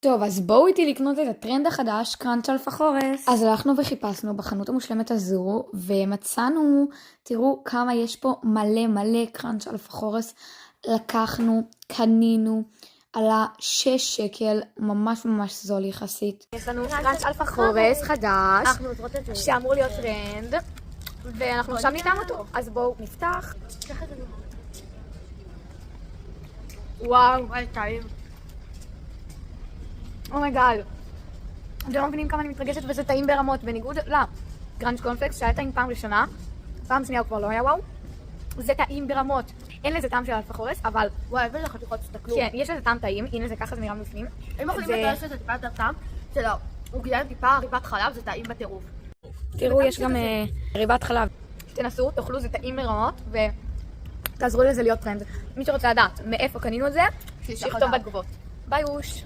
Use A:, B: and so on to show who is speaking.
A: טוב, אז בואו איתי לקנות את הטרנד החדש, קראנץ' אלפחורס. אז הלכנו וחיפשנו בחנות המושלמת הזו, ומצאנו, תראו כמה יש פה מלא קראנץ' אלפחורס. לקחנו, קנינו, עלה 6 שקל, ממש זול יחסית.
B: יש לנו קראנץ' אלפחורס חדש, שאמור להיות טרנד, ואנחנו עכשיו נטעם אותו. אז בואו נפתח. וואו, טעים. אומייגאד. אתם לא מבינים כמה אני מתרגשת וזה טעים ברמות, בניגוד לקראנץ' קורנפלקס שהיה טעים פעם ראשונה, פעם שנייה הוא כבר לא היה וואו. זה טעים ברמות. אין לזה טעם של אלפחורס, אבל...
C: וואי, איזה חתיכות תסתכלו.
B: כן, יש לזה טעם טעים, הנה זה ככה זה נראה מבפנים.
C: אם יכולים לתרס לזה טיפה יותר טעם, של העוגיה עם טיפה ריבת חלב, זה טעים בטירוף.
B: תראו, יש גם ריבת חלב. תנסו, תאכלו, זה טעים ברמות, ותעזרו לזה להיות טרנד. מי שרוצה לדעת מאיפה קנינו את זה, שיכתוב בתגובות. ביי אוש!